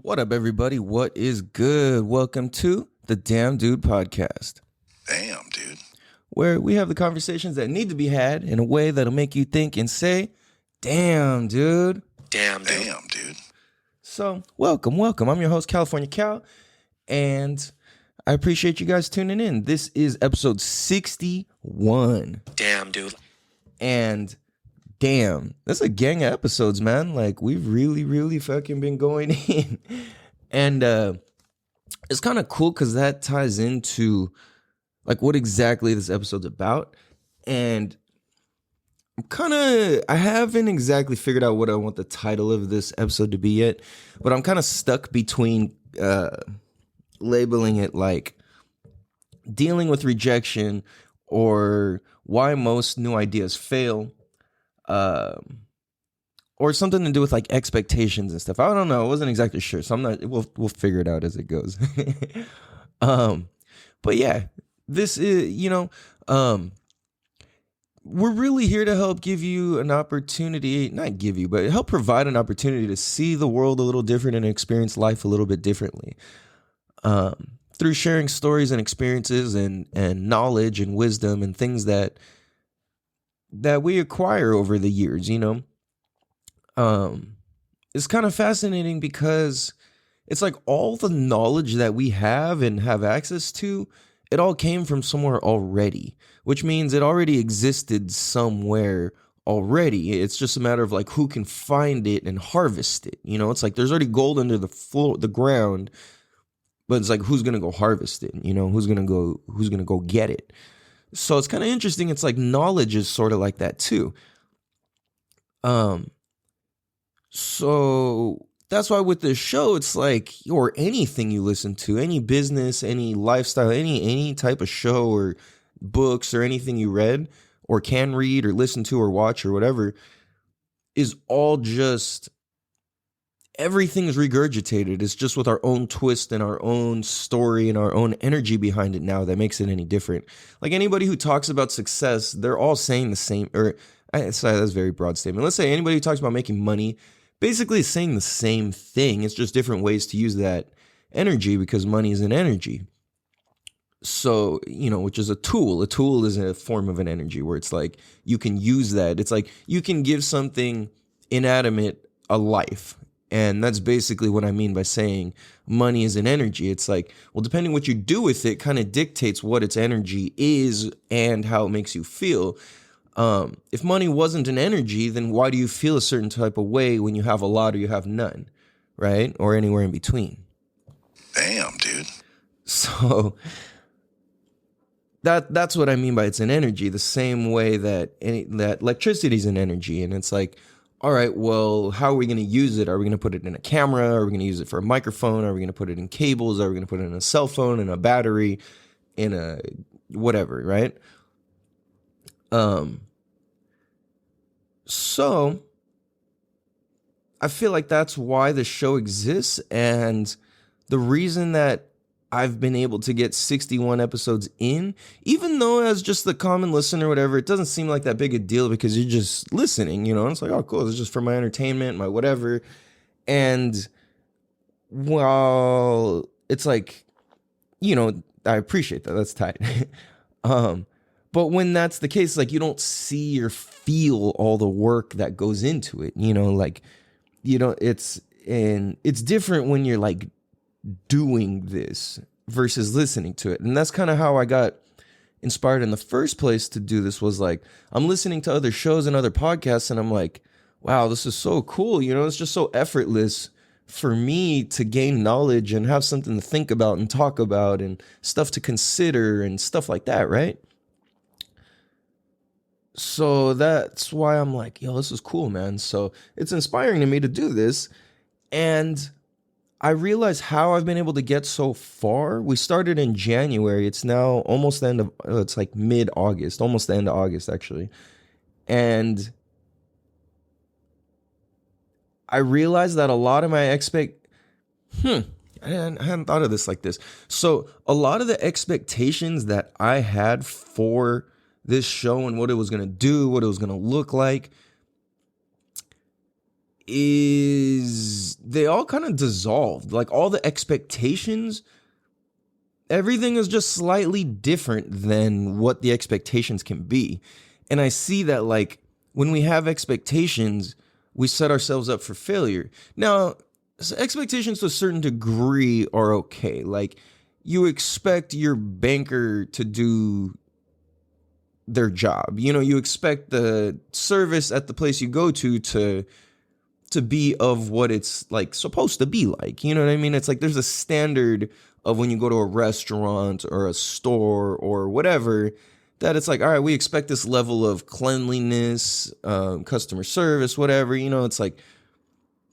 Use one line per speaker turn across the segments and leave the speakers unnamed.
What up, everybody? What is good? Welcome to the Damn Dude Podcast.
Damn, dude.
Where we have the conversations that need to be had in a way that'll make you think and say, damn, dude.
Damn, dude. Damn, dude.
So, welcome. I'm your host, California Cal, and I appreciate you guys tuning in. This is episode 61.
Damn, dude.
And damn, that's a gang of episodes, man. Like, we've really fucking been going in. And it's kind of cool because that ties into, like, what exactly this episode's about. And I haven't exactly figured out what I want the title of this episode to be yet. But I'm kind of stuck between labeling it, like, dealing with rejection or why most new ideas fail. Or something to do with like expectations and stuff. I don't know. I wasn't exactly sure, so I'm not. We'll figure it out as it goes. But yeah, this is we're really here to help give you an opportunity, not give you, but help provide an opportunity to see the world a little different and experience life a little bit differently. Through sharing stories and experiences and knowledge and wisdom and things that we acquire over the years, it's kind of fascinating because it's like all the knowledge that we have and have access to, it all came from somewhere already, which means it already existed somewhere already. It's just a matter of like who can find it and harvest it. It's like there's already gold under the ground, but it's like who's gonna go harvest it? Who's gonna go get it? So it's kind of interesting. It's like knowledge is sort of like that too. So that's why with this show, it's like, or anything you listen to, any business, any lifestyle, any type of show or books or anything you read or can read or listen to or watch or whatever is all just, everything is regurgitated. It's just with our own twist and our own story and our own energy behind it now that makes it any different. Like anybody who talks about success, they're all saying the same, sorry, that's a very broad statement. Let's say anybody who talks about making money basically is saying the same thing. It's just different ways to use that energy because money is an energy. So, which is a tool. A tool is a form of an energy where it's like you can use that. It's like you can give something inanimate a life. And that's basically what I mean by saying money is an energy. It's like, well, depending what you do with it kind of dictates what its energy is and how it makes you feel. If money wasn't an energy, then why do you feel a certain type of way when you have a lot or you have none, right? Or anywhere in between.
Damn, dude.
So that's what I mean by it's an energy, the same way that electricity is an energy. And it's like, all right, well, how are we going to use it? Are we going to put it in a camera? Are we going to use it for a microphone? Are we going to put it in cables? Are we going to put it in a cell phone, in a battery, in a whatever, right? So I feel like that's why the show exists. And the reason that I've been able to get 61 episodes in, even though as just the common listener or whatever, it doesn't seem like that big a deal because you're just listening, It's like, oh, cool. It's just for my entertainment, my whatever. And while it's like, I appreciate that. That's tight. But when that's the case, like you don't see or feel all the work that goes into it, it's different when you're like doing this versus listening to it. And that's kind of how I got inspired in the first place to do this, was like, I'm listening to other shows and other podcasts and I'm like, wow, this is so cool. It's just so effortless for me to gain knowledge and have something to think about and talk about and stuff to consider and stuff like that, right? So that's why I'm like, yo, this is cool, man. So it's inspiring to me to do this. And I realize how I've been able to get so far. We started in January. It's now almost the end of, it's like mid-August, almost the end of August, actually. And I realized that a lot of my I hadn't thought of this like this. So a lot of the expectations that I had for this show and what it was going to do, what it was going to look like, is they all kind of dissolved. Like all the expectations, everything is just slightly different than what the expectations can be. And I see that like when we have expectations, we set ourselves up for failure. Now, expectations to a certain degree are okay. Like you expect your banker to do their job. You know, you expect the service at the place you go to be of what it's like supposed to be like. You know what I mean? It's like there's a standard of when you go to a restaurant or a store or whatever, that it's like, all right, we expect this level of cleanliness, customer service, whatever. You know, it's like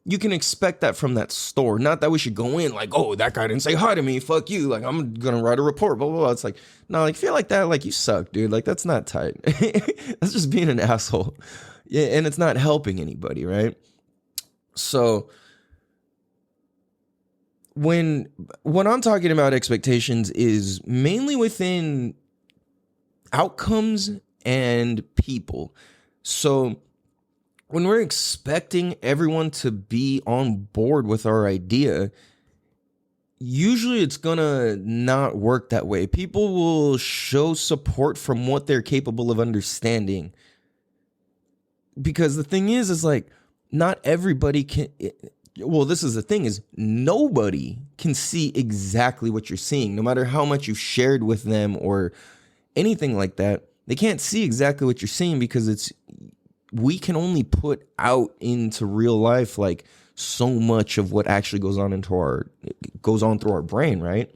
you can expect that from that store. Not that we should go in like, oh, that guy didn't say hi to me, fuck you, like I'm gonna write a report, blah blah blah. It's like, no, like feel like that, like you suck, dude. Like that's not tight. That's just being an asshole. Yeah, and it's not helping anybody, right? So when what I'm talking about expectations is mainly within outcomes and people. So when we're expecting everyone to be on board with our idea, usually it's gonna not work that way. People will show support from what they're capable of understanding. Because the thing is like, not everybody can, well, this is the thing is nobody can see exactly what you're seeing, no matter how much you've shared with them or anything like that. They can't see exactly what you're seeing because we can only put out into real life like so much of what actually goes on through our brain, right?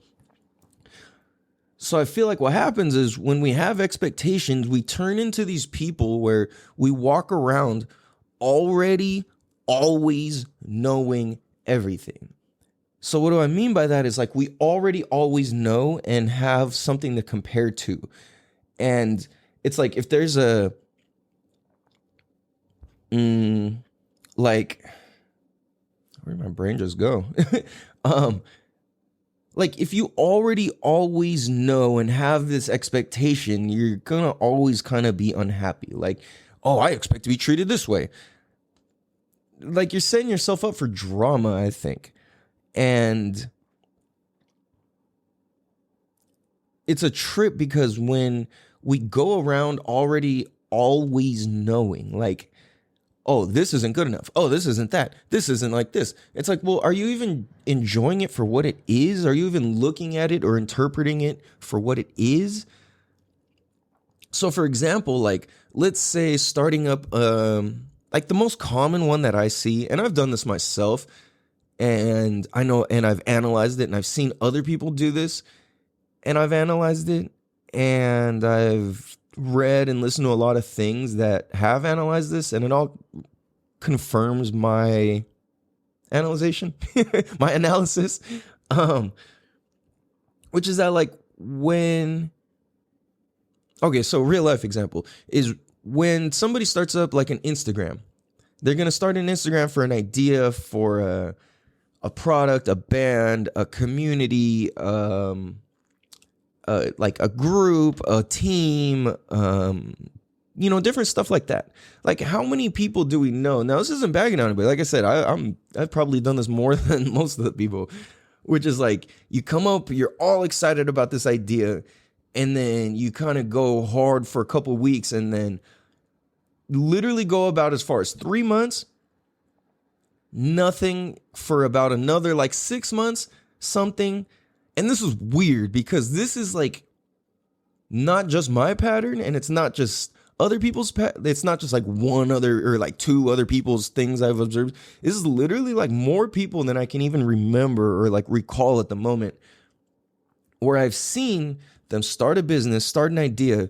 So I feel like what happens is when we have expectations, we turn into these people where we walk around already always knowing everything. So what do I mean by that is like we already always know and have something to compare to. And it's like if there's a like where did my brain just go? Like if you already always know and have this expectation, you're gonna always kind of be unhappy. Like, oh, I expect to be treated this way. Like you're setting yourself up for drama, I think. And it's a trip because when we go around already always knowing, like, oh, this isn't good enough. Oh, this isn't that. This isn't like this. It's like, well, are you even enjoying it for what it is? Are you even looking at it or interpreting it for what it is? So, for example, like, let's say starting up, like the most common one that I see, and I've done this myself, and I know, and I've analyzed it, and I've seen other people do this, and I've analyzed it, and I've read and listened to a lot of things that have analyzed this, and it all confirms my analysis, my analysis, which is that like okay, so real life example is when somebody starts up like an Instagram, they're going to start an Instagram for an idea for a product, a band, a community, like a group, a team, different stuff like that. Like how many people do we know? Now this isn't bagging on anybody. Like I said, I've probably done this more than most of the people, which is like you come up, you're all excited about this idea, and then you kind of go hard for a couple weeks and then literally go about as far as 3 months, nothing for about another like 6 months, something. And this is weird because this is like not just my pattern, and it's not just other people's it's not just like one other or like two other people's things I've observed. This is literally like more people than I can even remember or like recall at the moment, where I've seen them start a business, start an idea,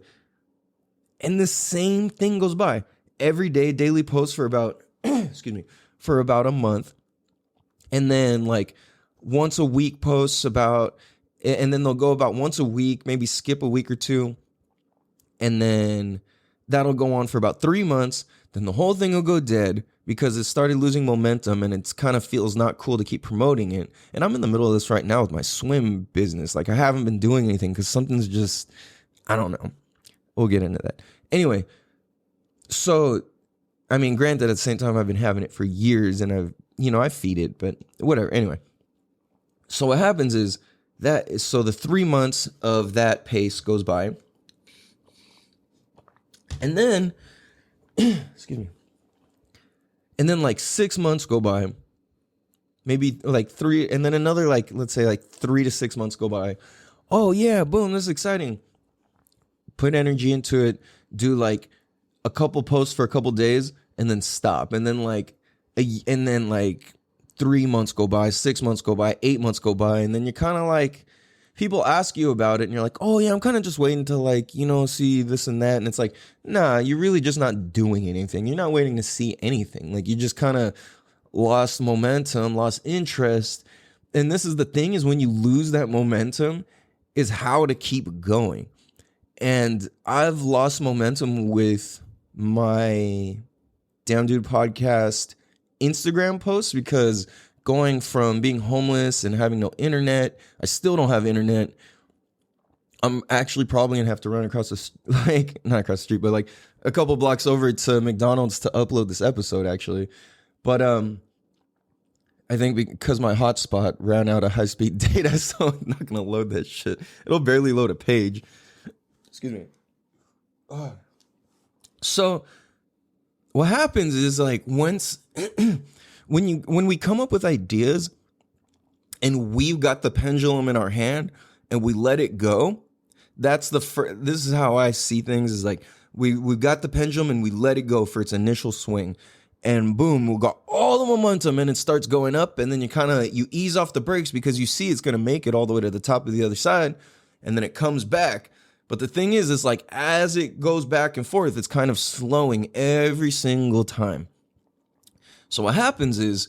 and the same thing goes by every day, daily posts for about for about a month, and then like once a week posts about, and then they'll go about once a week, maybe skip a week or two, and then that'll go on for about 3 months. Then the whole thing will go dead because it started losing momentum, and it kind of feels not cool to keep promoting it. And I'm in the middle of this right now with my swim business. Like I haven't been doing anything because something's just, I don't know. We'll get into that. Anyway, so I mean, granted, at the same time, I've been having it for years and I feed it, but whatever. Anyway. So what happens is so the 3 months of that pace goes by. And then, excuse me. And then like 6 months go by, maybe like 3, and then another like, let's say like 3 to 6 months go by. Oh yeah, boom, this is exciting. Put energy into it, do like a couple posts for a couple days, and then stop. And then like 3 months go by, 6 months go by, 8 months go by, and then you're kind of like, people ask you about it, and you're like, oh yeah, I'm kind of just waiting to like, see this and that, and it's like, nah, you're really just not doing anything. You're not waiting to see anything. Like you just kind of lost momentum, lost interest, and this is the thing is when you lose that momentum is how to keep going. And I've lost momentum with my Damn Dude podcast Instagram posts because going from being homeless and having no internet, I still don't have internet. I'm actually probably gonna have to run across not across the street, but like a couple blocks over to McDonald's to upload this episode actually. But I think because my hotspot ran out of high-speed data, so I'm not gonna load that shit. It'll barely load a page. Excuse me. So what happens is like once when we come up with ideas and we've got the pendulum in our hand and we let it go, that's this is how I see things is like we've got the pendulum and we let it go for its initial swing, and boom, we got all the momentum and it starts going up, and then you ease off the brakes because you see it's going to make it all the way to the top of the other side, and then it comes back. But the thing is, it's like as it goes back and forth, it's kind of slowing every single time. So what happens is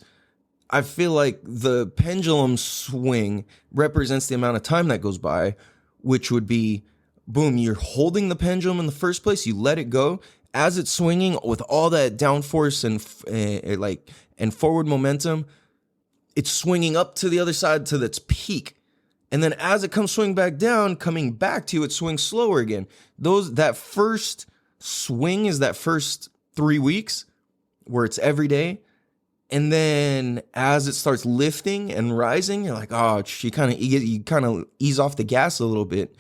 I feel like the pendulum swing represents the amount of time that goes by, which would be, boom, you're holding the pendulum in the first place, you let it go. As it's swinging with all that downforce and forward momentum, it's swinging up to the other side to its peak. And then as it comes swing back down, coming back to you, it swings slower again. That first swing is that first 3 weeks where it's every day. And then as it starts lifting and rising, you're like, oh, you kind of ease off the gas a little bit.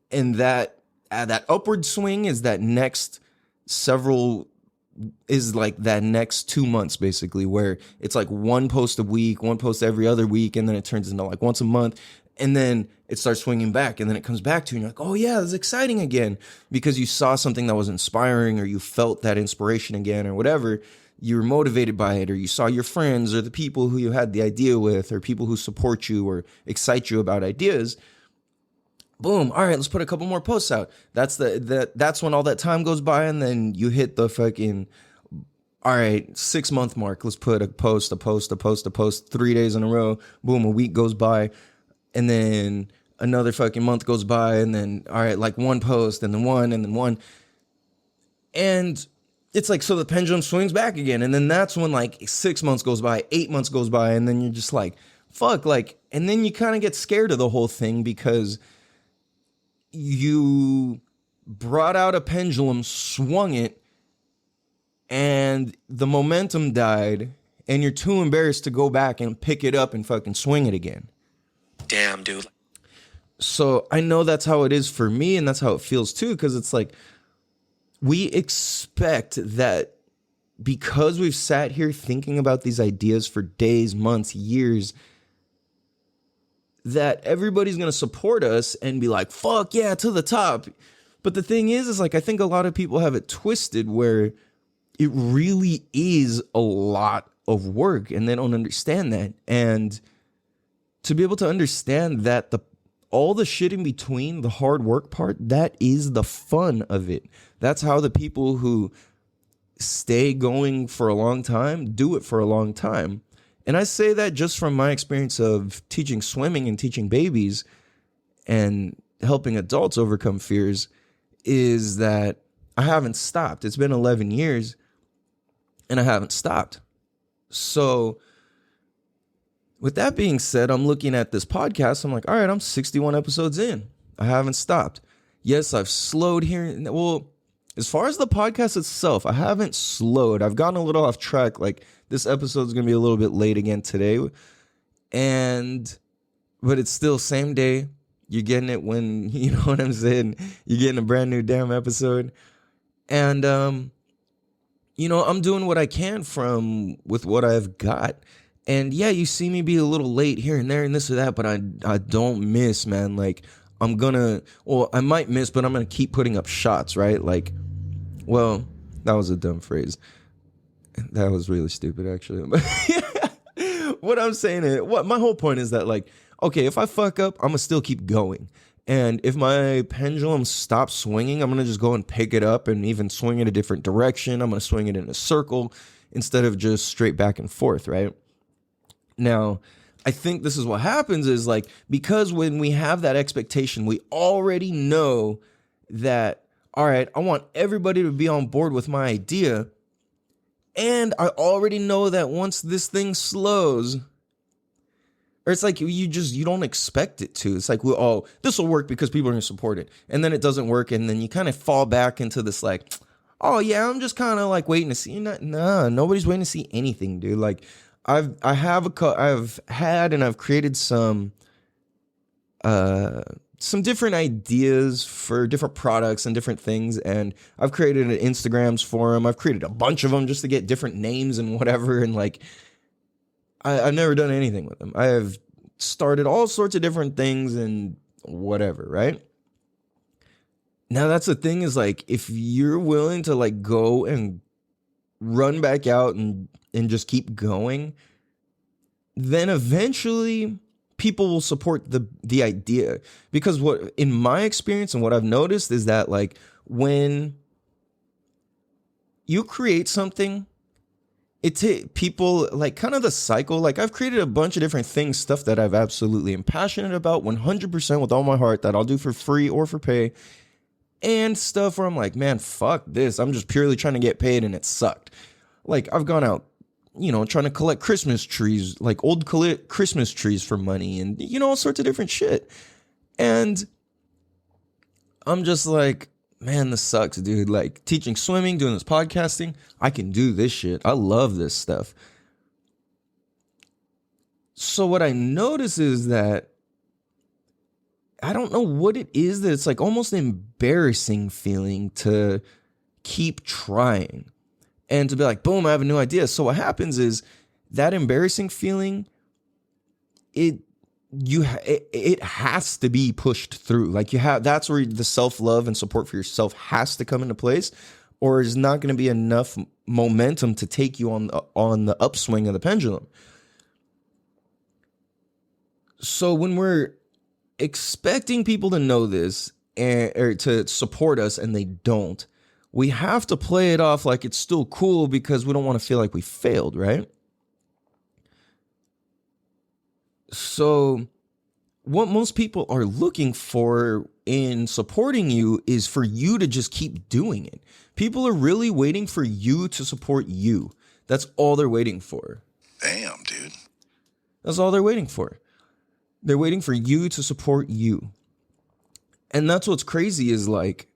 And that upward swing is that next like that next 2 months, basically, where it's like one post a week, one post every other week, and then it turns into like once a month. And then it starts swinging back, and then it comes back to you, and you're like, oh yeah, this is exciting again, because you saw something that was inspiring, or you felt that inspiration again, or whatever. You were motivated by it, or you saw your friends, or the people who you had the idea with, or people who support you or excite you about ideas. Boom, all right, let's put a couple more posts out. That's when all that time goes by, and then you hit the fucking, all right, 6 month mark. Let's put a post, 3 days in a row. Boom, a week goes by. And then another fucking month goes by, and then, all right, like one post, and then one, and then one. And it's like, so the pendulum swings back again. And then that's when like 6 months goes by, 8 months goes by, and then you're just like, fuck, like, and then you kind of get scared of the whole thing because you brought out a pendulum, swung it, and the momentum died, and you're too embarrassed to go back and pick it up and fucking swing it again.
Damn, dude.
So I know that's how it is for me, and that's how it feels too, because it's like we expect that because we've sat here thinking about these ideas for days, months, years, that everybody's going to support us and be like, fuck yeah, to the top. But the thing is like, I think a lot of people have it twisted where it really is a lot of work, and they don't understand that. And to be able to understand that all the shit in between, the hard work part, that is the fun of it. That's how the people who stay going for a long time do it for a long time. And I say that just from my experience of teaching swimming and teaching babies and helping adults overcome fears, is that I haven't stopped. It's been 11 years and I haven't stopped. So with that being said, I'm looking at this podcast. I'm like, all right, I'm 61 episodes in. I haven't stopped. Yes, I've slowed here. Well, As far as the podcast itself, I haven't slowed. I've gotten a little off track. Like, this episode's going to be a little bit late again today. But it's still same day. You're getting it when, you know what I'm saying? You're getting a brand new damn episode. And, you know, I'm doing what I can with what I've got. And yeah, you see me be a little late here and there and this or that, but I don't miss, man. Like, I might miss, but I'm going to keep putting up shots, right? Like, well, that was a dumb phrase. That was really stupid, actually. What I'm saying is, my whole point is that, like, okay, if I fuck up, I'm going to still keep going. And if my pendulum stops swinging, I'm going to just go and pick it up and even swing it a different direction. I'm going to swing it in a circle instead of just straight back and forth, right? Now, I think this is what happens is, like, because when we have that expectation, we already know that, all right, I want everybody to be on board with my idea. And I already know that once this thing slows, or it's like you don't expect it to. It's like, this will work because people are going to support it. And then it doesn't work. And then you kind of fall back into this like, oh yeah, I'm just kind of like waiting to see. Nah, nobody's waiting to see anything, dude. Like I've had and I've created some different ideas for different products and different things. And I've created an Instagrams for them. I've created a bunch of them just to get different names and whatever. And like, I've never done anything with them. I have started all sorts of different things and whatever, right? Now that's the thing is like, if you're willing to like go and run back out and just keep going, then eventually people will support the idea. Because what, in my experience and what I've noticed is that like when you create something, people like kind of the cycle. Like I've created a bunch of different things, stuff that I've absolutely am passionate about 100% with all my heart that I'll do for free or for pay, and stuff where I'm like, man, fuck this. I'm just purely trying to get paid and it sucked. Like I've gone out, you know, trying to collect Christmas trees, like old Christmas trees for money and, you know, all sorts of different shit. And I'm just like, man, this sucks, dude. Like teaching swimming, doing this podcasting, I can do this shit. I love this stuff. So what I notice is that I don't know what it is that it's like almost an embarrassing feeling to keep trying and to be like, boom, I have a new idea. So what happens is that embarrassing feeling, it has to be pushed through. Like that's where the self-love and support for yourself has to come into place, or is not going to be enough momentum to take you on the upswing of the pendulum. So when we're expecting people to know this or to support us and they don't, we have to play it off like it's still cool because we don't want to feel like we failed, right? So what most people are looking for in supporting you is for you to just keep doing it. People are really waiting for you to support you. That's all they're waiting for.
Damn, dude.
That's all they're waiting for. They're waiting for you to support you. And that's what's crazy is like,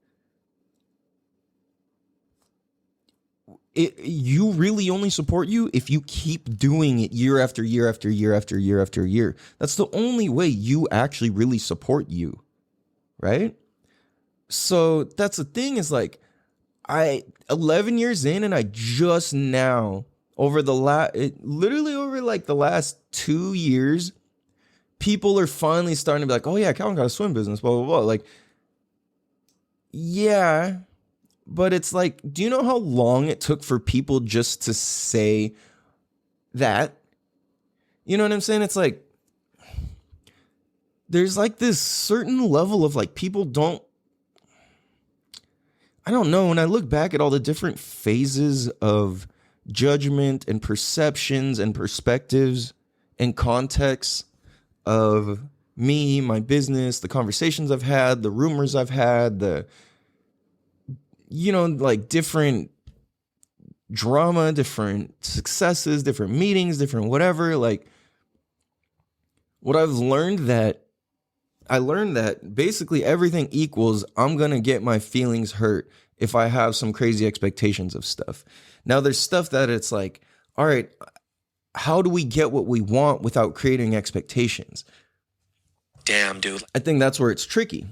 you really only support you if you keep doing it year after year after year after year after year. That's the only way you actually really support you, right? So that's the thing is like, 11 years in and I just now over the last 2 years, people are finally starting to be like, oh yeah, Calvin got a swim business, blah, blah, blah. Like, yeah. But it's like, do you know how long it took for people just to say that? You know what I'm saying? It's like, there's like this certain level of like, people don't, I don't know. When I look back at all the different phases of judgment and perceptions and perspectives and contexts of me, my business, the conversations I've had, the rumors I've had, like different drama, different successes, different meetings, different whatever. Like what I learned that basically everything equals I'm going to get my feelings hurt if I have some crazy expectations of stuff. Now there's stuff that it's like, all right, how do we get what we want without creating expectations?
Damn, dude.
I think that's where it's tricky.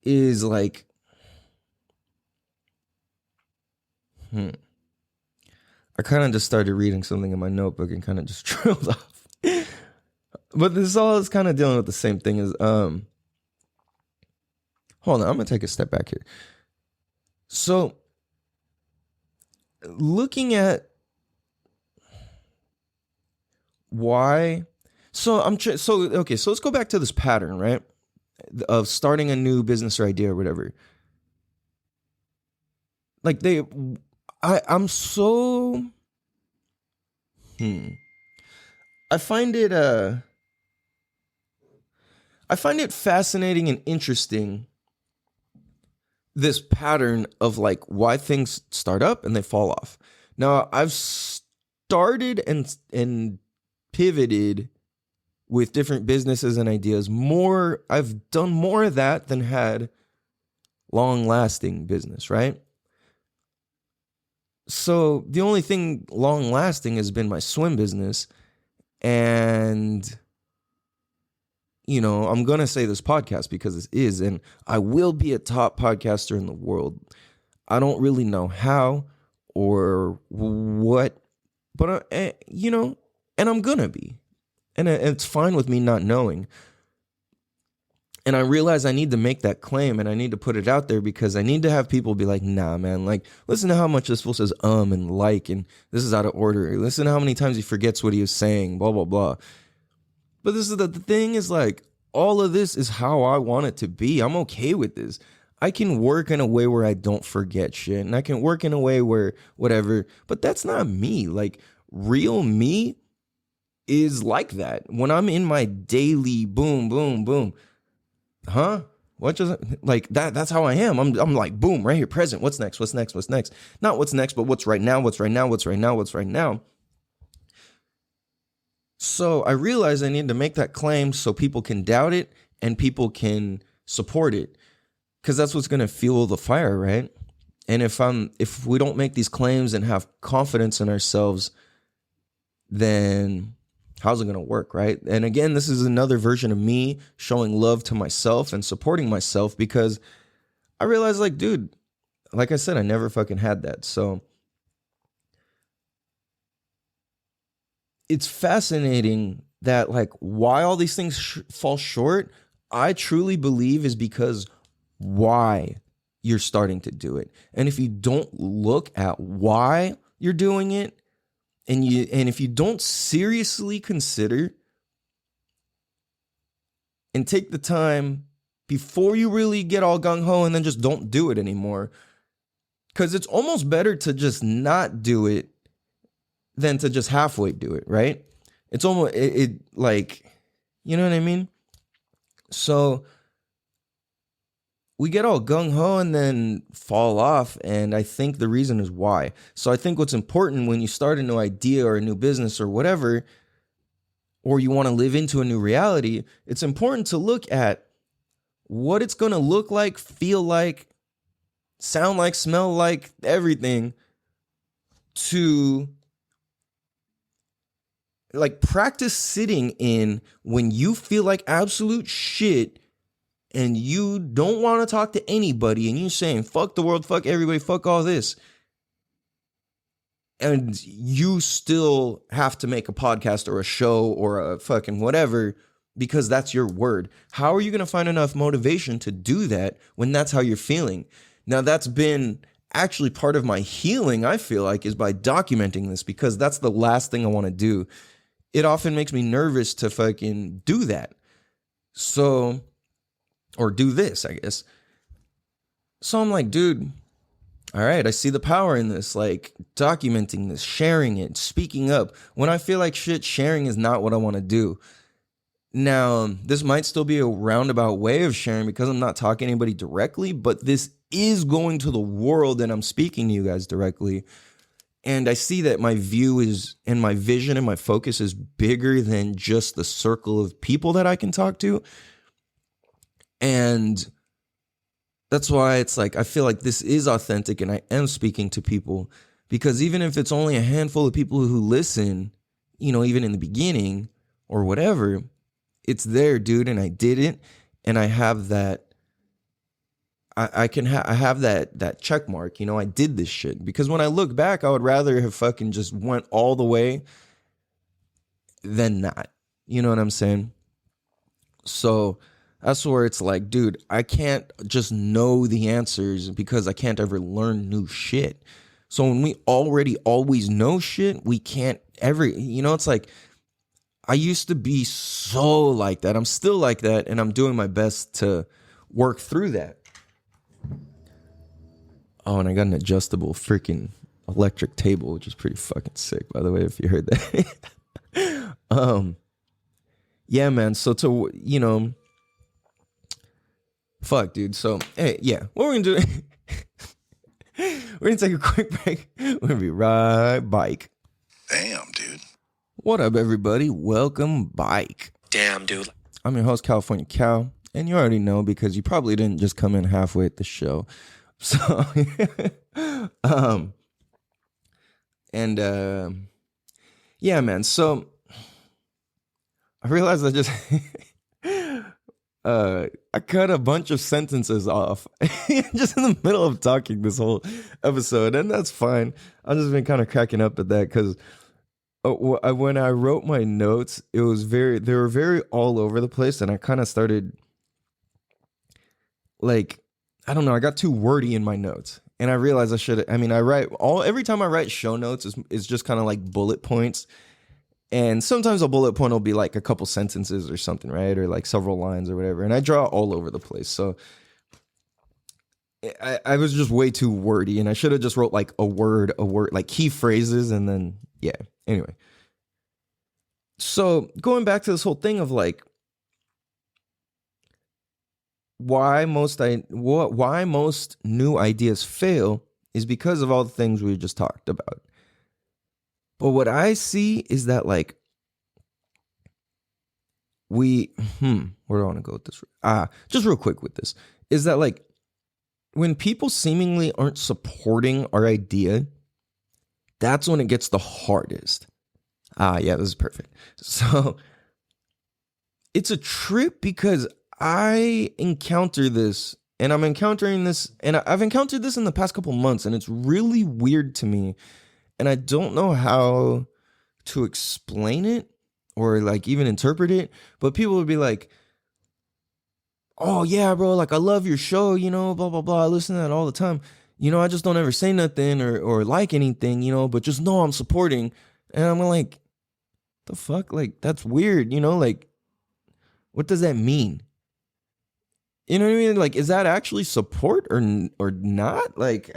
Is like, I kind of just started reading something in my notebook and kind of just trailed off. But this all is kind of dealing with the same thing as, hold on, I'm going to take a step back here. So, looking at why, so let's go back to this pattern, right? Of starting a new business or idea or whatever. Like I'm so, I find it fascinating and interesting, this pattern of like why things start up and they fall off. Now I've started and pivoted with different businesses and ideas more. I've done more of that than had long lasting business, right? So the only thing long lasting has been my swim business. And, you know, I'm going to say this podcast because this is, and I will be a top podcaster in the world. I don't really know how or what, but, you know, and I'm going to be. And it's fine with me not knowing. And I realize I need to make that claim and I need to put it out there because I need to have people be like, nah, man, like, listen to how much this fool says and like, and this is out of order. Listen to how many times he forgets what he was saying, blah, blah, blah. But this is the thing is like, all of this is how I want it to be. I'm okay with this. I can work in a way where I don't forget shit. And I can work in a way where whatever, but that's not me. Like, real me is like that. When I'm in my daily boom, boom, boom. Huh? What just like that? That's how I am. I'm like, boom, right here, present. What's next? What's next? What's next? Not what's next, but what's right now, what's right now, what's right now, what's right now. So I realized I need to make that claim so people can doubt it and people can support it. Because that's what's gonna fuel the fire, right? And if we don't make these claims and have confidence in ourselves, then how's it going to work, right? And again, this is another version of me showing love to myself and supporting myself because I realized, like, dude, like I said, I never fucking had that. So it's fascinating that, like, why all these things fall short, I truly believe is because why you're starting to do it. And if you don't look at why you're doing it, and if you don't seriously consider and take the time before you really get all gung-ho and then just don't do it anymore, because it's almost better to just not do it than to just halfway do it, right? It's almost, it like, you know what I mean? So we get all gung-ho and then fall off, and I think the reason is why. So I think what's important when you start a new idea or a new business or whatever, or you want to live into a new reality, it's important to look at what it's going to look like, feel like, sound like, smell like, everything, to like practice sitting in when you feel like absolute shit and you don't want to talk to anybody, and you saying, fuck the world, fuck everybody, fuck all this. And you still have to make a podcast or a show or a fucking whatever because that's your word. How are you going to find enough motivation to do that when that's how you're feeling? Now, that's been actually part of my healing, I feel like, is by documenting this because that's the last thing I want to do. It often makes me nervous to fucking do that. So, or do this, I guess. So I'm like, dude, all right, I see the power in this, like documenting this, sharing it, speaking up. When I feel like shit, sharing is not what I want to do. Now, this might still be a roundabout way of sharing because I'm not talking to anybody directly, but this is going to the world and I'm speaking to you guys directly. And I see that my view is, and my vision and my focus is bigger than just the circle of people that I can talk to. And that's why it's like, I feel like this is authentic and I am speaking to people, because even if it's only a handful of people who listen, you know, even in the beginning or whatever, it's there, dude. And I did it. And I have that, I have that check mark, you know, I did this shit. Because when I look back, I would rather have fucking just went all the way than not. You know what I'm saying? So that's where it's like, dude, I can't just know the answers because I can't ever learn new shit. So when we already always know shit, we can't ever, you know, it's like, I used to be so like that. I'm still like that, and I'm doing my best to work through that. Oh, and I got an adjustable freaking electric table, which is pretty fucking sick, by the way, if you heard that. Yeah, man. So to, you know, fuck, dude. So, hey, yeah, what we're gonna do, we're gonna take a quick break. We're gonna be right back.
Damn, dude.
What up, everybody? Welcome back.
Damn, dude.
I'm your host, California Cal, and you already know because you probably didn't just come in halfway at the show. So, yeah, man. So I realized I just, I cut a bunch of sentences off just in the middle of talking this whole episode, and that's fine. I've just been kind of cracking up at that because when I wrote my notes, they were very all over the place, and I kind of started like, I don't know, I got too wordy in my notes, and I realized every time I write show notes is just kind of like bullet points, and sometimes a bullet point will be like a couple sentences or something, right, or like several lines or whatever, and I draw all over the place, so I was just way too wordy, and I should have just wrote like a word, like key phrases, and then, yeah, anyway. So going back to this whole thing of like, why most new ideas fail is because of all the things we just talked about. But what I see is that like where do I want to go with this? Just real quick with this is that like when people seemingly aren't supporting our idea, that's when it gets the hardest. Yeah, this is perfect. So it's a trip because I encounter this, and I'm encountering this, and I've encountered this in the past couple months, and it's really weird to me, and I don't know how to explain it or like even interpret it, but people would be like, oh yeah, bro, like I love your show, you know, blah, blah, blah, I listen to that all the time, you know, I just don't ever say nothing or like anything, you know, but just know I'm supporting, and I'm like, the fuck, like, that's weird, you know, like, what does that mean? You know what I mean? Like, is that actually support or not? Like,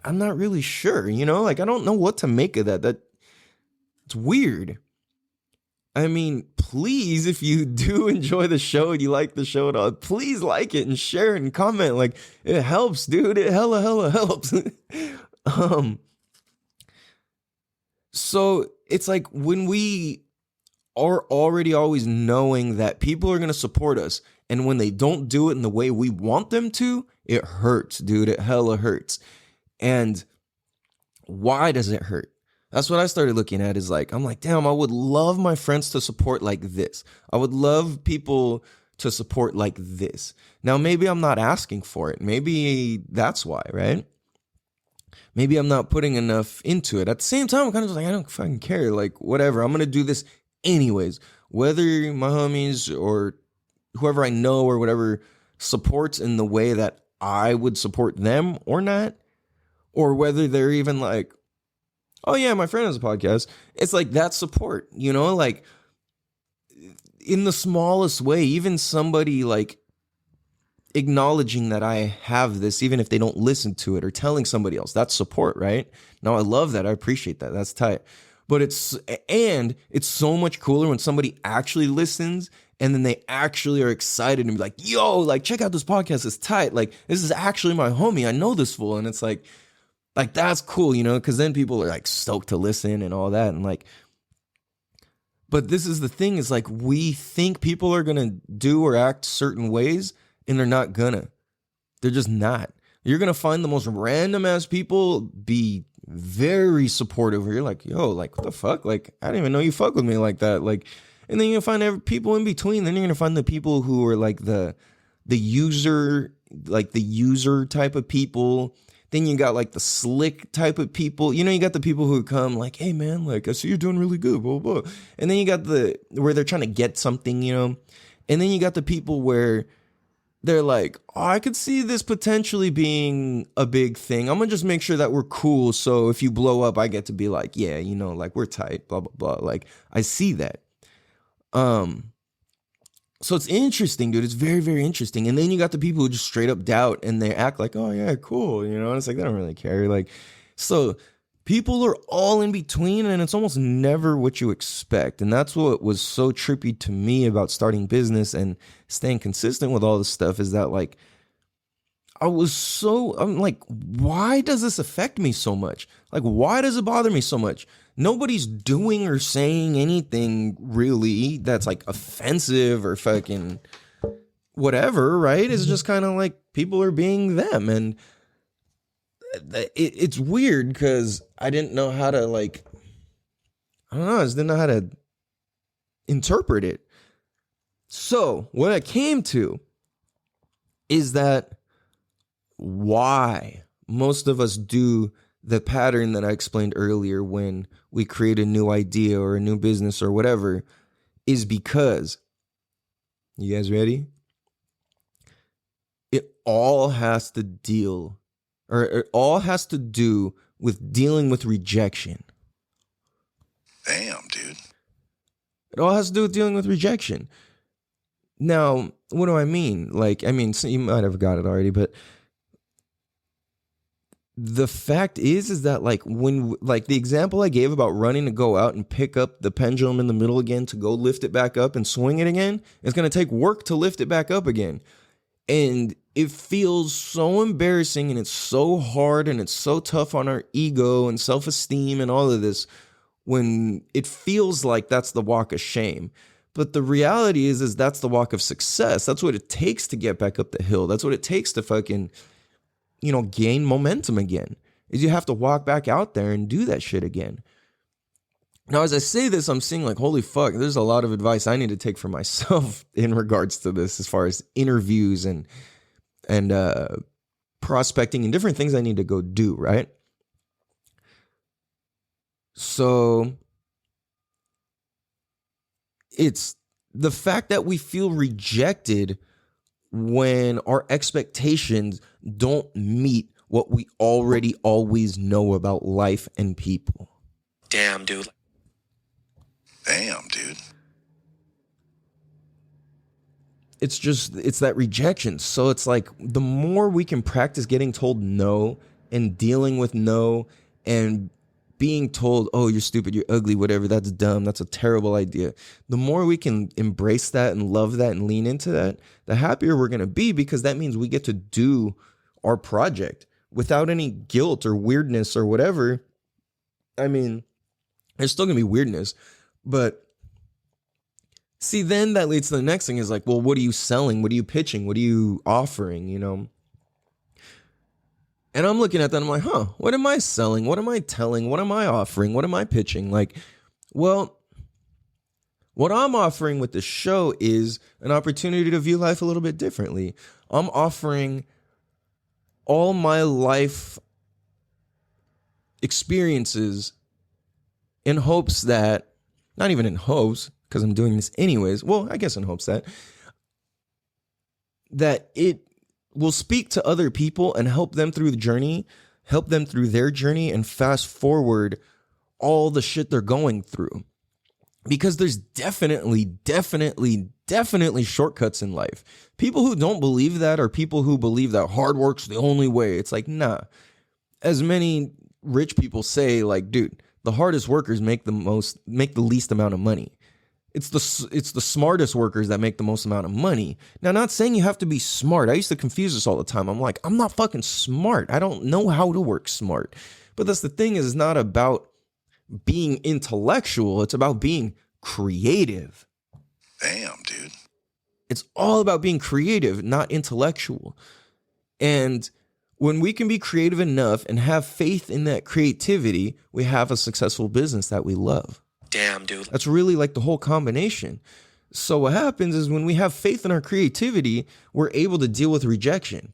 I'm not really sure, you know? Like, I don't know what to make of that. It's weird. I mean, please, if you do enjoy the show and you like the show at all, please like it and share it and comment. Like, it helps, dude. It hella helps. So it's like when we are already always knowing that people are going to support us, and when they don't do it in the way we want them to, it hurts, dude. It hella hurts. And why does it hurt? That's what I started looking at is like, I'm like, damn, I would love my friends to support like this. I would love people to support like this. Now, maybe I'm not asking for it. Maybe that's why, right? Maybe I'm not putting enough into it. At the same time, I'm kind of just like, I don't fucking care. Like, whatever. I'm going to do this anyways. Whether my homies or whoever I know or whatever supports in the way that I would support them or not, or whether they're even like, oh yeah, my friend has a podcast. It's like that support, you know, like in the smallest way, even somebody like acknowledging that I have this, even if they don't listen to it, or telling somebody else, that's support, right? Now I love that. I appreciate that. That's tight. But it's so much cooler when somebody actually listens and then they actually are excited and be like, yo, like, check out this podcast. It's tight. Like, this is actually my homie. I know this fool. And it's like that's cool, you know, because then people are like stoked to listen and all that. And like, but this is the thing is like, we think people are going to do or act certain ways, and they're not gonna. They're just not. You're gonna find the most random ass people be very supportive. You're like, yo, like, what the fuck? Like, I didn't even know you fuck with me like that. Like, and then you're gonna find people in between. Then you're gonna find the people who are like the user, like the user type of people. Then you got like the slick type of people. You know, you got the people who come like, hey man, like I see you're doing really good, blah, blah. And then you got where they're trying to get something, you know. And then you got the people where they're like, oh, I could see this potentially being a big thing. I'm gonna just make sure that we're cool. So if you blow up, I get to be like, yeah, you know, like we're tight, blah, blah, blah. Like I see that. So it's interesting, dude. It's very, very interesting. And then you got the people who just straight up doubt and they act like, oh yeah, cool. You know, and it's like, they don't really care. Like, so people are all in between and it's almost never what you expect. And that's what was so trippy to me about starting business and staying consistent with all this stuff is that like, I'm like, why does this affect me so much? Like, why does it bother me so much? Nobody's doing or saying anything really that's like offensive or fucking whatever, right? It's just kind of like people are being them. And it's weird because I didn't know how to like, I don't know, I just didn't know how to interpret it. So what I came to is that why most of us do the pattern that I explained earlier when we create a new idea or a new business or whatever is because, you guys ready? It all has to deal, or it all has to do with dealing with rejection.
Damn, dude.
It all has to do with dealing with rejection. Now, what do I mean? Like, I mean, so you might have got it already, but the fact is that like when, like the example I gave about running to go out and pick up the pendulum in the middle again to go lift it back up and swing it again, it's going to take work to lift it back up again. And it feels so embarrassing and it's so hard and it's so tough on our ego and self-esteem and all of this when it feels like that's the walk of shame. But the reality is that's the walk of success. That's what it takes to get back up the hill. That's what it takes to fucking, you know, gain momentum again, is you have to walk back out there and do that shit again. Now, as I say this, I'm seeing like, holy fuck, there's a lot of advice I need to take for myself in regards to this, as far as interviews and prospecting and different things I need to go do, right? So it's the fact that we feel rejected when our expectations don't meet what we already always know about life and people.
Damn, dude.
Damn, dude.
It's that rejection. So it's like the more we can practice getting told no and dealing with no and being told, oh, you're stupid, you're ugly, whatever, that's dumb, that's a terrible idea. The more we can embrace that and love that and lean into that, the happier we're going to be, because that means we get to do our project without any guilt or weirdness or whatever. I mean, there's still going to be weirdness, but see, then that leads to the next thing is like, well, what are you selling? What are you pitching? What are you offering? You know? And I'm looking at that, I'm like, what am I selling? What am I telling? What am I offering? What am I pitching? Like, well, what I'm offering with the show is an opportunity to view life a little bit differently. I'm offering all my life experiences in hopes that, not even in hopes, because I'm doing this anyways. Well, I guess in hopes that it will speak to other people and help them through the journey, help them through their journey, and fast forward all the shit they're going through. Because there's definitely shortcuts in life. People who don't believe that are people who believe that hard work's the only way. It's like, nah. As many rich people say, like, dude, the hardest workers make the least amount of money. It's the smartest workers that make the most amount of money. Now, not saying you have to be smart. I used to confuse this all the time. I'm like, I'm not fucking smart. I don't know how to work smart. But that's the thing, is it's not about being intellectual. It's about being creative.
Damn, dude.
It's all about being creative, not intellectual. And when we can be creative enough and have faith in that creativity, we have a successful business that we love.
Damn, dude.
That's really like the whole combination. So what happens is when we have faith in our creativity, we're able to deal with rejection.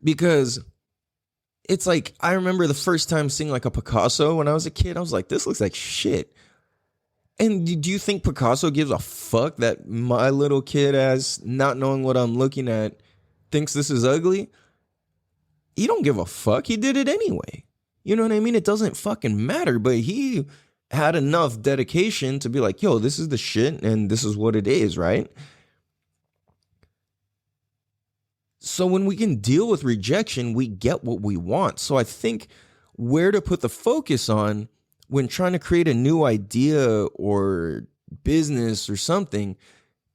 Because it's like, I remember the first time seeing like a Picasso when I was a kid, I was like, this looks like shit. And do you think Picasso gives a fuck that my little kid, as not knowing what I'm looking at, thinks this is ugly? He don't give a fuck. He did it anyway. You know what I mean? It doesn't fucking matter, but he had enough dedication to be like, yo, this is the shit and this is what it is, right? So when we can deal with rejection, we get what we want. So I think where to put the focus on when trying to create a new idea or business or something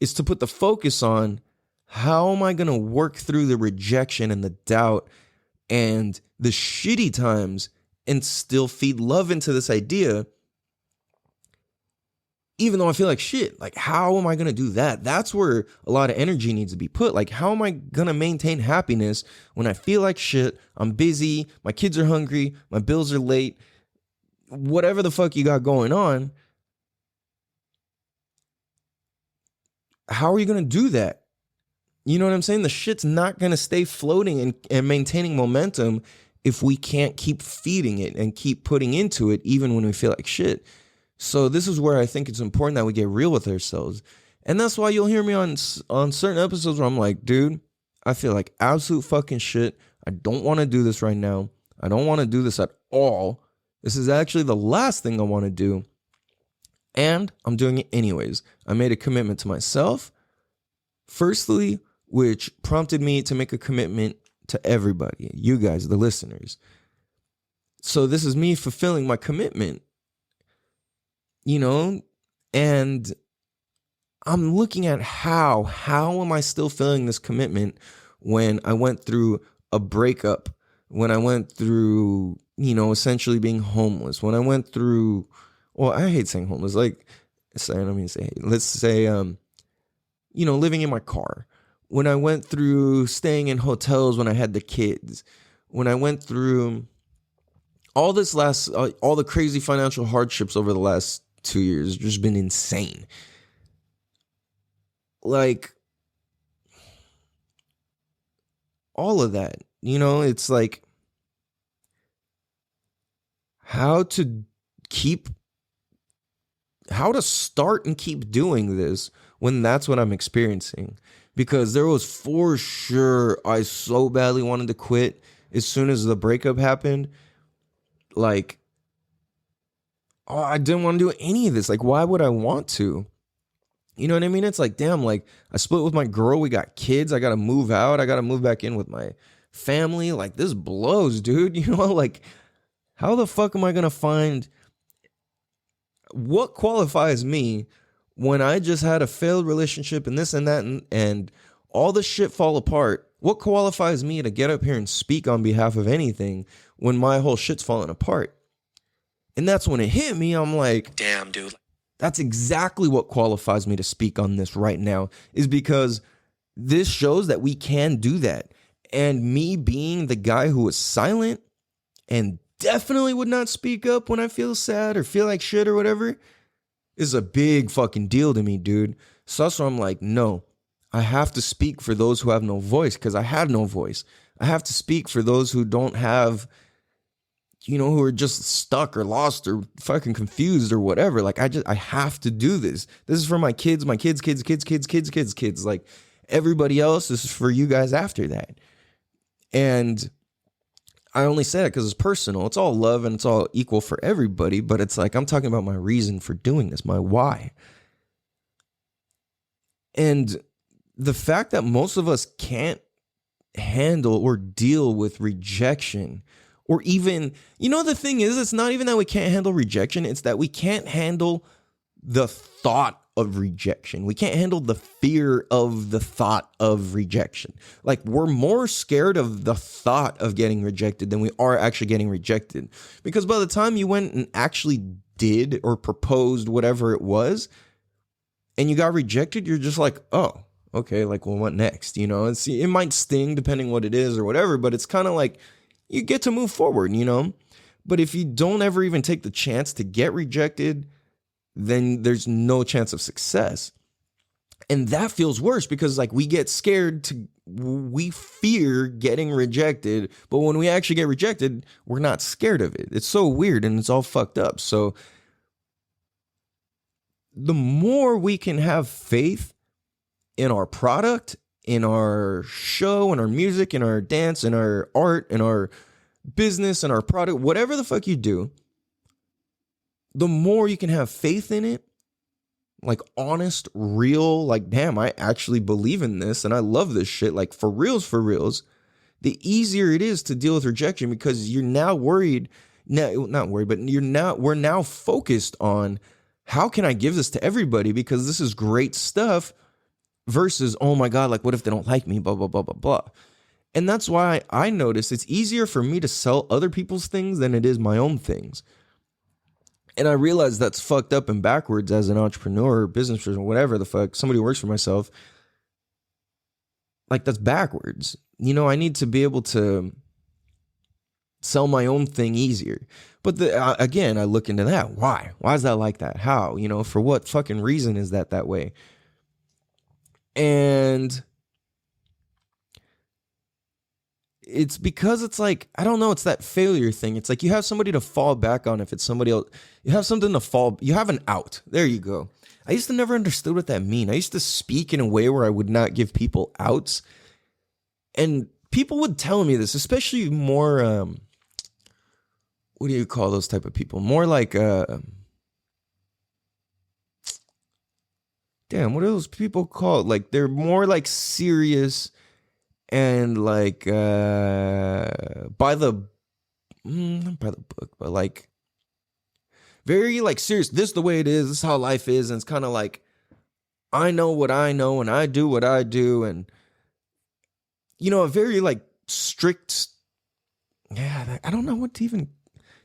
is to put the focus on how am I going to work through the rejection and the doubt and the shitty times and still feed love into this idea, even though I feel like shit. Like, how am I going to do that? That's where a lot of energy needs to be put. Like, how am I going to maintain happiness when I feel like shit? I'm busy. My kids are hungry. My bills are late. Whatever the fuck you got going on. How are you going to do that? You know what I'm saying? The shit's not going to stay floating and maintaining momentum if we can't keep feeding it and keep putting into it, even when we feel like shit. So this is where I think it's important that we get real with ourselves. And that's why you'll hear me on certain episodes where I'm like, dude, I feel like absolute fucking shit. I don't want to do this right now. I don't want to do this at all. This is actually the last thing I want to do. And I'm doing it anyways. I made a commitment to myself, firstly, which prompted me to make a commitment to everybody, you guys, the listeners. So this is me fulfilling my commitment. You know, and I'm looking at how am I still feeling this commitment when I went through a breakup, when I went through, you know, essentially being homeless, when I went through, well, I hate saying homeless, like, I don't mean to say hate. Let's say, you know, living in my car, when I went through staying in hotels when I had the kids, when I went through all the crazy financial hardships over the last 2 years, just been insane. Like, all of that, you know, it's like how to start and keep doing this when that's what I'm experiencing. Because there was for sure, I so badly wanted to quit as soon as the breakup happened. Like, oh, I didn't want to do any of this. Like, why would I want to? You know what I mean? It's like, damn, like, I split with my girl. We got kids. I got to move out. I got to move back in with my family. Like, this blows, dude. You know, like, how the fuck am I going to find what qualifies me when I just had a failed relationship and this and that and all the shit fall apart? What qualifies me to get up here and speak on behalf of anything when my whole shit's falling apart? And that's when it hit me. I'm like,
damn, dude.
That's exactly what qualifies me to speak on this right now, is because this shows that we can do that. And me being the guy who is silent and definitely would not speak up when I feel sad or feel like shit or whatever is a big fucking deal to me, dude. So that's why I'm like, no, I have to speak for those who have no voice, because I had no voice. I have to speak for those who don't have, you know, who are just stuck or lost or fucking confused or whatever. Like, I have to do this. This is for my kids, kids. Like, everybody else, this is for you guys after that. And I only say that because it's personal. It's all love and it's all equal for everybody. But it's like, I'm talking about my reason for doing this, my why. And the fact that most of us can't handle or deal with rejection, or even, you know, the thing is, it's not even that we can't handle rejection. It's that we can't handle the thought of rejection. We can't handle the fear of the thought of rejection. Like, we're more scared of the thought of getting rejected than we are actually getting rejected. Because by the time you went and actually did or proposed whatever it was, and you got rejected, you're just like, oh, okay, like, well, what next? You know, and see, it might sting depending what it is or whatever, but it's kind of like you get to move forward, you know? But if you don't ever even take the chance to get rejected, then there's no chance of success. And that feels worse because like we fear getting rejected, but when we actually get rejected, we're not scared of it. It's so weird and it's all fucked up. So the more we can have faith in our product, in our show, in our music, in our dance, in our art, in our business, in our product, whatever the fuck you do, the more you can have faith in it, like honest, real, like, damn, I actually believe in this and I love this shit, like for reals, the easier it is to deal with rejection because you're now worried, not worried, but we're now focused on how can I give this to everybody because this is great stuff versus, oh my God, like what if they don't like me, blah, blah, blah, blah, blah. And that's why I noticed it's easier for me to sell other people's things than it is my own things. And I realized that's fucked up and backwards as an entrepreneur or business person, whatever the fuck, somebody who works for myself. Like that's backwards. You know, I need to be able to sell my own thing easier. But again, I look into that. Why? Why is that like that? How? You know, for what fucking reason is that way? And it's because it's like, I don't know, it's that failure thing. It's like you have somebody to fall back on if it's somebody else. You have something to fall, you have an out. There you go. I used to never understood what that mean. I used to speak in a way where I would not give people outs. And people would tell me this, especially more, what do you call those type of people? More like, damn, what are those people called? Like they're more like serious and like by the not by the book, but like very like serious. This is the way it is. This is how life is. And it's kind of like, I know what I know and I do what I do. And, you know, a very like strict, yeah, I don't know what to even,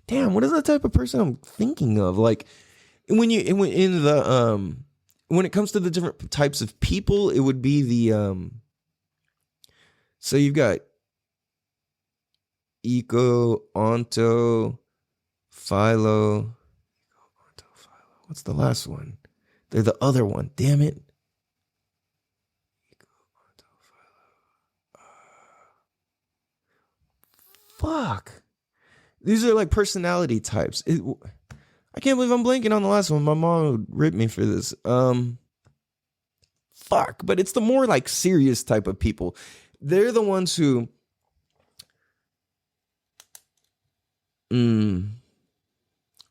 damn, what is the type of person I'm thinking of? Like when you, in the, when it comes to the different types of people, it would be the, so you've got eco, onto, philo. What's the last one? They're the other one. Damn it. Fuck. These are like personality types. I can't believe I'm blanking on the last one. My mom would rip me for this. Fuck. But it's the more like serious type of people. They're the ones who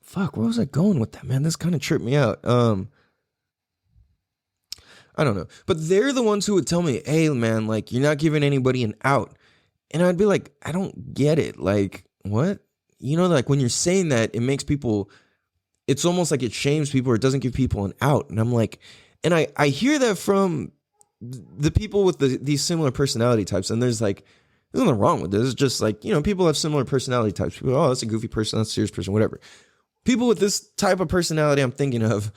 fuck, where was I going with that, man? This kind of tripped me out. I don't know. But they're the ones who would tell me, hey, man, like, you're not giving anybody an out. And I'd be like, I don't get it. Like, what? You know, like when you're saying that, it makes people, it's almost like it shames people or it doesn't give people an out. And I'm like, and I hear that from the people with these similar personality types. And there's like, there's nothing wrong with this. It's just like, you know, people have similar personality types. People, oh, that's a goofy person. That's a serious person, whatever. People with this type of personality I'm thinking of,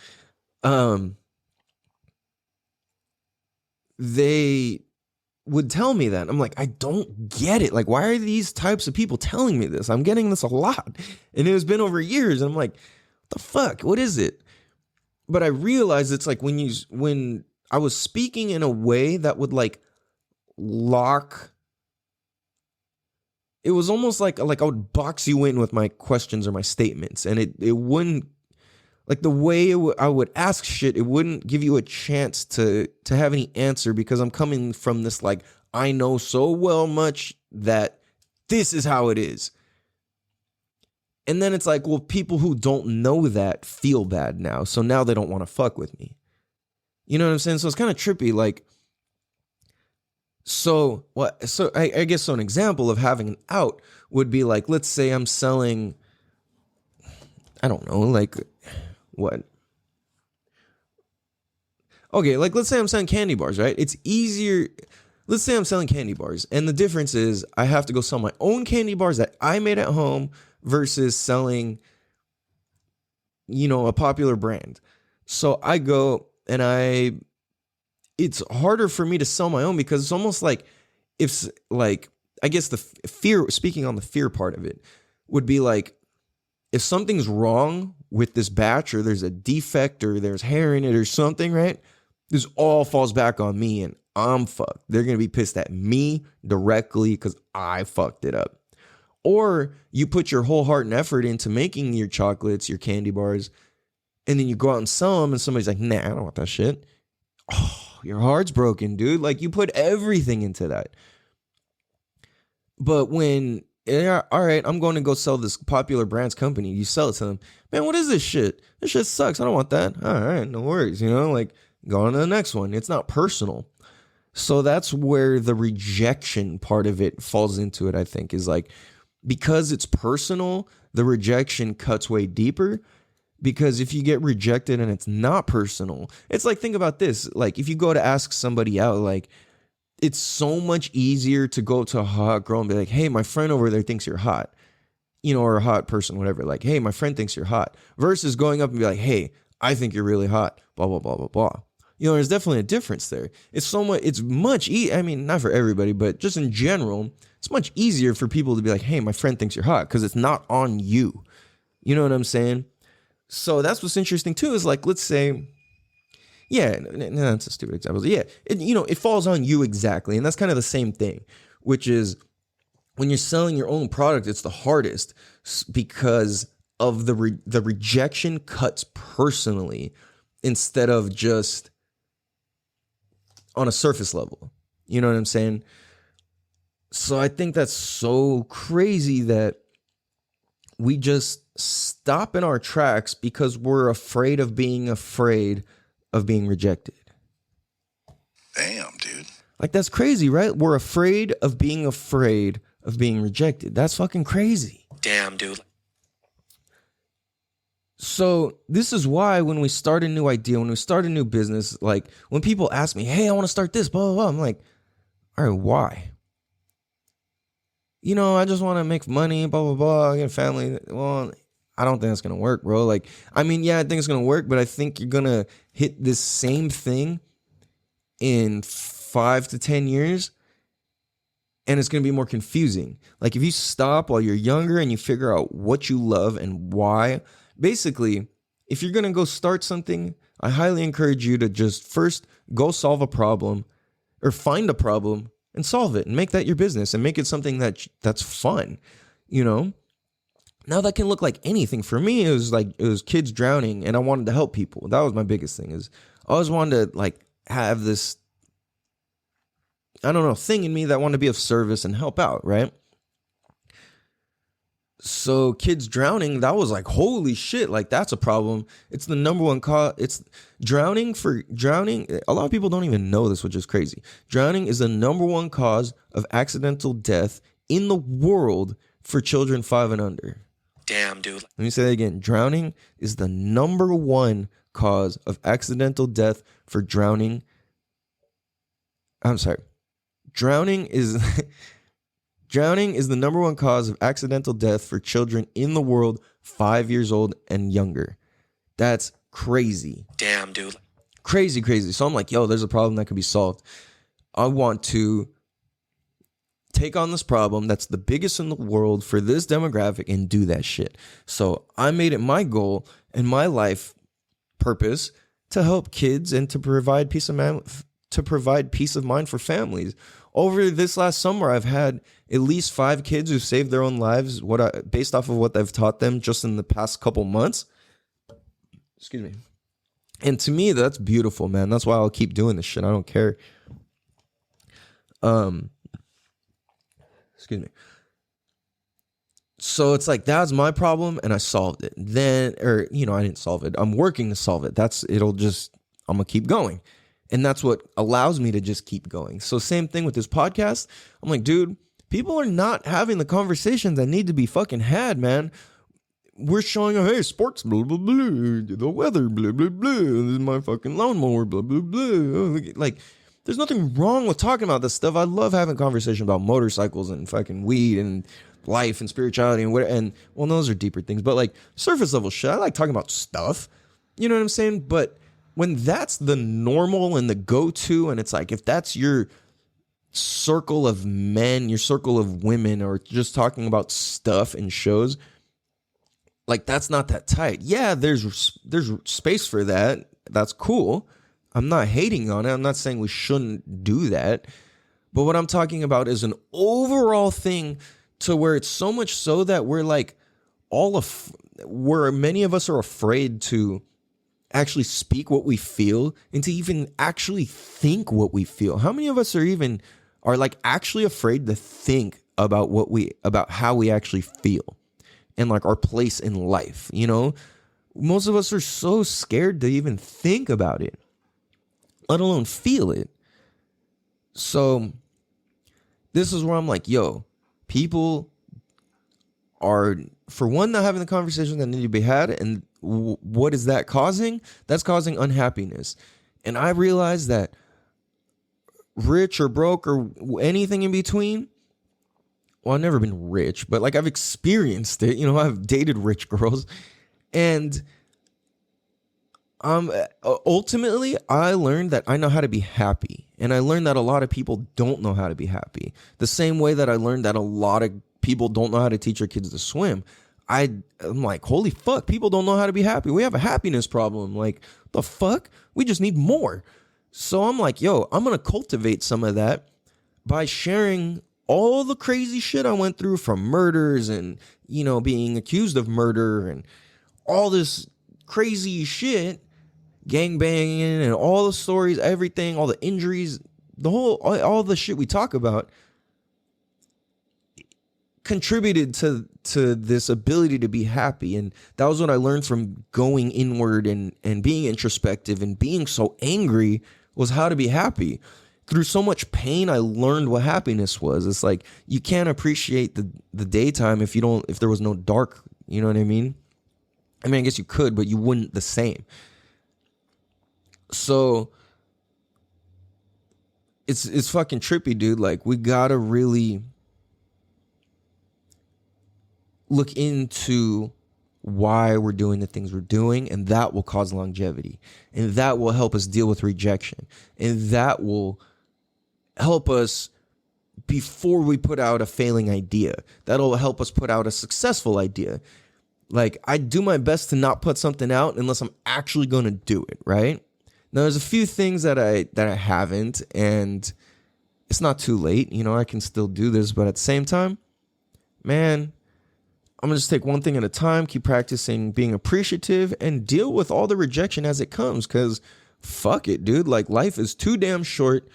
they would tell me that. I'm like, I don't get it. Like, why are these types of people telling me this? I'm getting this a lot. And it has been over years. And I'm like, what the fuck? What is it? But I realized it's like when I was speaking in a way that would like lock, it was almost like I would box you in with my questions or my statements. And it wouldn't, like the way I would ask shit, it wouldn't give you a chance to have any answer because I'm coming from this like, I know so well much that this is how it is. And then it's like, well, people who don't know that feel bad now. So now they don't want to fuck with me. You know what I'm saying? So it's kind of trippy. Like, so what? So I guess so an example of having an out would be like, let's say I'm selling, I don't know, like what? Okay, like let's say I'm selling candy bars, right? It's easier. Let's say I'm selling candy bars. And the difference is I have to go sell my own candy bars that I made at home versus selling, you know, a popular brand. So I go it's harder for me to sell my own because it's almost like I guess the fear, speaking on the fear part of it, would be like, if something's wrong with this batch or there's a defect or there's hair in it or something, right? This all falls back on me and I'm fucked. They're going to be pissed at me directly because I fucked it up. Or you put your whole heart and effort into making your chocolates, your candy bars, and then you go out and sell them and somebody's like, nah, I don't want that shit. Oh, your heart's broken, dude. Like, you put everything into that. But when, yeah, all right, I'm going to go sell this popular brand's company. You sell it to them. Man, what is this shit? This shit sucks. I don't want that. All right, no worries. Like, go on to the next one. It's not personal. So that's where the rejection part of it falls into it, I think, is like, because it's personal, the rejection cuts way deeper. Because if you get rejected and it's not personal, it's like, think about this. Like, if you go to ask somebody out, like, it's so much easier to go to a hot girl and be like, hey, my friend over there thinks you're hot, or a hot person, whatever. Like, hey, my friend thinks you're hot, versus going up and be like, hey, I think you're really hot, blah, blah, blah, blah, blah. There's definitely a difference there. It's much, I mean, not for everybody, but just in general, it's much easier for people to be like, hey, my friend thinks you're hot, because it's not on you. You know what I'm saying? So that's what's interesting too, is like, let's say, yeah, no, that's a stupid example. Yeah, it falls on you exactly. And that's kind of the same thing, which is when you're selling your own product, it's the hardest because of the rejection cuts personally instead of just on a surface level. You know what I'm saying? So I think that's so crazy that we just stop in our tracks because we're afraid of being rejected.
Damn, dude.
Like, that's crazy, right? We're afraid of being rejected. That's fucking crazy.
Damn, dude.
So this is why when we start a new idea, when we start a new business, like when people ask me, hey, I want to start this, blah, blah, blah. I'm like, all right, why? I just want to make money, blah, blah, blah, get a family. Well, I don't think that's going to work, bro. Like, I mean, yeah, I think it's going to work, but I think you're going to hit this same thing in 5 to 10 years, and it's going to be more confusing. Like, if you stop while you're younger and you figure out what you love and why, basically, if you're going to go start something, I highly encourage you to just first go solve a problem or find a problem and solve it and make that your business and make it something that's fun, Now that can look like anything. For me, it was kids drowning and I wanted to help people. That was my biggest thing, is I always wanted to like have this, I don't know, thing in me that wanted to be of service and help out, right? So kids drowning, that was like, holy shit, like that's a problem. It's the number one cause. It's drowning. A lot of people don't even know this, which is crazy. Drowning is the number one cause of accidental death in the world for children 5 and under.
Damn, dude.
Let me say that again. Drowning is the number one cause of accidental death for drowning. I'm sorry. Drowning is the number one cause of accidental death for children in the world 5 years old and younger. That's crazy.
Damn, dude.
Crazy, crazy. So I'm like, yo, there's a problem that could be solved. I want to take on this problem that's the biggest in the world for this demographic and do that shit. So I made it my goal and my life purpose to help kids and to provide peace of mind for families. Over this last summer, I've had at least 5 kids who've saved their own lives based off of what I've taught them just in the past couple months. Excuse me. And to me, that's beautiful, man. That's why I'll keep doing this shit. I don't care. Excuse me. So it's like, that was my problem and I solved it. I didn't solve it. I'm working to solve it. I'm going to keep going. And that's what allows me to just keep going. So same thing with this podcast. I'm like, dude, people are not having the conversations that need to be fucking had, man. We're showing, hey, sports, blah, blah, blah, the weather, blah, blah, blah, this is my fucking lawnmower, blah, blah, blah. Like, there's nothing wrong with talking about this stuff. I love having conversations about motorcycles and fucking weed and life and spirituality and whatever. And, well, those are deeper things. But, like, surface level shit, I like talking about stuff. You know what I'm saying? But when that's the normal and the go-to, and it's like, if that's your circle of men, your circle of women, or just talking about stuff and shows, like, that's not that tight. Yeah, there's space for that. That's cool. I'm not hating on it. I'm not saying we shouldn't do that. But what I'm talking about is an overall thing to where it's so much so that we're like where many of us are afraid to actually speak what we feel and to even actually think what we feel. How many of us are like actually afraid to think about about how we actually feel and like our place in life? You know, most of us are so scared to even think about it, let alone feel it. So this is where I'm like, yo, people are, for one, not having the conversations that need to be had. And what is that causing? That's causing unhappiness. And I realize that rich or broke or anything in between, well, I've never been rich, but like I've experienced it. You know, I've dated rich girls. And ultimately, I learned that I know how to be happy. And I learned that a lot of people don't know how to be happy. The same way that I learned that a lot of people don't know how to teach their kids to swim. I'm like, holy fuck, people don't know how to be happy. We have a happiness problem. Like, the fuck? We just need more. So I'm like, yo, I'm going to cultivate some of that by sharing all the crazy shit I went through, from murders and, you know, being accused of murder and all this crazy shit, gangbanging and all the stories, everything, all the injuries, all the shit we talk about contributed to this ability to be happy. And that was what I learned from going inward and being introspective and being so angry, was how to be happy. Through so much pain, I learned what happiness was. It's like, you can't appreciate the daytime if there was no dark. You know what I mean? I guess you could, but you wouldn't the same. So it's fucking trippy, dude. Like, we gotta really look into why we're doing the things we're doing, and that will cause longevity, and that will help us deal with rejection, and that will help us before we put out a failing idea. That'll help us put out a successful idea. Like, I do my best to not put something out unless I'm actually going to do it, right? Now, there's a few things that I haven't, and it's not too late. You know, I can still do this, but at the same time, man, I'm going to just take one thing at a time, keep practicing being appreciative, and deal with all the rejection as it comes, because fuck it, dude. Like, life is too damn short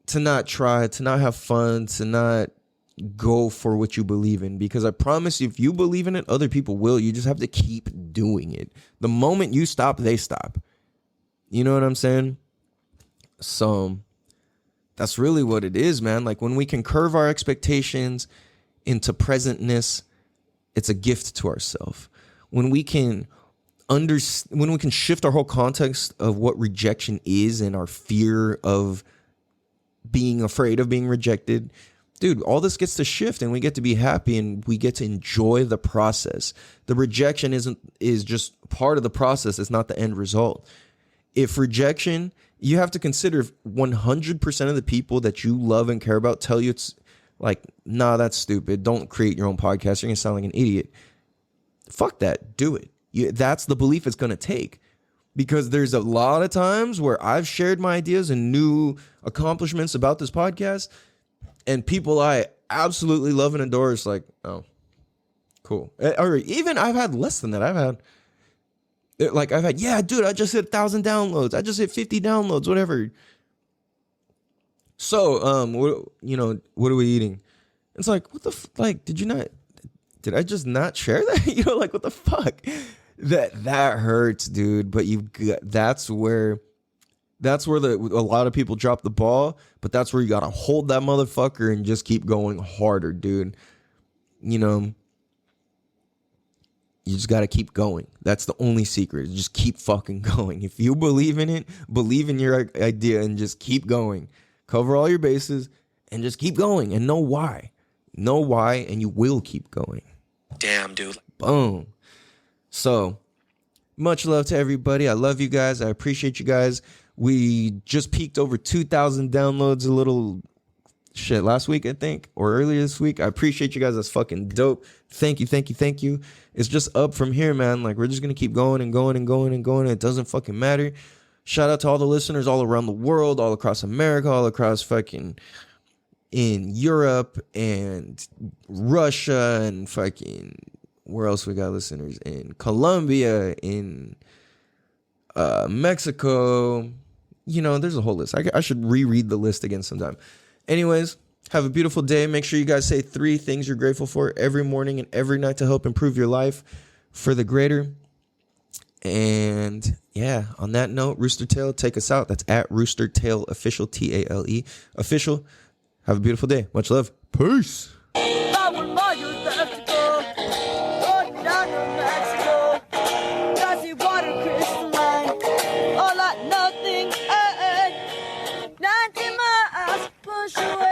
to not try, to not have fun, to not go for what you believe in. Because I promise you, if you believe in it, other people will. You just have to keep doing it. The moment you stop, they stop. You know what I'm saying? So that's really what it is, man. Like, when we can curve our expectations into presentness, it's a gift to ourselves. When we can shift our whole context of what rejection is and our fear of being afraid of being rejected, dude, all this gets to shift, and we get to be happy, and we get to enjoy the process. The rejection is just part of the process. It's not the end result. If rejection, you have to consider, if 100% of the people that you love and care about tell you it's like, nah, that's stupid, don't create your own podcast, you're gonna sound like an idiot. Fuck that, do it. That's the belief it's gonna take. Because there's a lot of times where I've shared my ideas and new accomplishments about this podcast, and people I absolutely love and adore is like, oh, cool. Or even I've had less than that. I've had, yeah, dude, I just hit 1,000 downloads. I just hit 50 downloads, whatever. So, what are we eating? It's like, what the did I just not share that? You know, like, what the fuck? That hurts, dude. But that's where a lot of people drop the ball. But that's where you gotta hold that motherfucker and just keep going harder, dude. You know, you just gotta keep going. That's the only secret. Just keep fucking going. If you believe in it, believe in your idea, and just keep going. Cover all your bases and just keep going, and know why. Know why, and you will keep going.
Damn, dude.
Boom. So Much love to everybody. I love you guys. I appreciate you guys. We just peaked over 2,000 downloads a little last week, I think, or earlier this week. I appreciate you guys. That's fucking dope. Thank you. It's just up from here, man. Like, we're just going to keep going and going and going and going. It doesn't fucking matter. Shout out to all the listeners all around the world, all across America, all across fucking in Europe and Russia and fucking where else we got listeners? In Colombia, in Mexico. You know, there's a whole list. I should reread the list again sometime. Anyways, have a beautiful day. Make sure you guys say 3 things you're grateful for every morning and every night to help improve your life for the greater. And yeah, on that note, Rooster Tail, take us out. That's at Rooster Tail Official, TALE Official. Have a beautiful day. Much love. Peace.
Sure.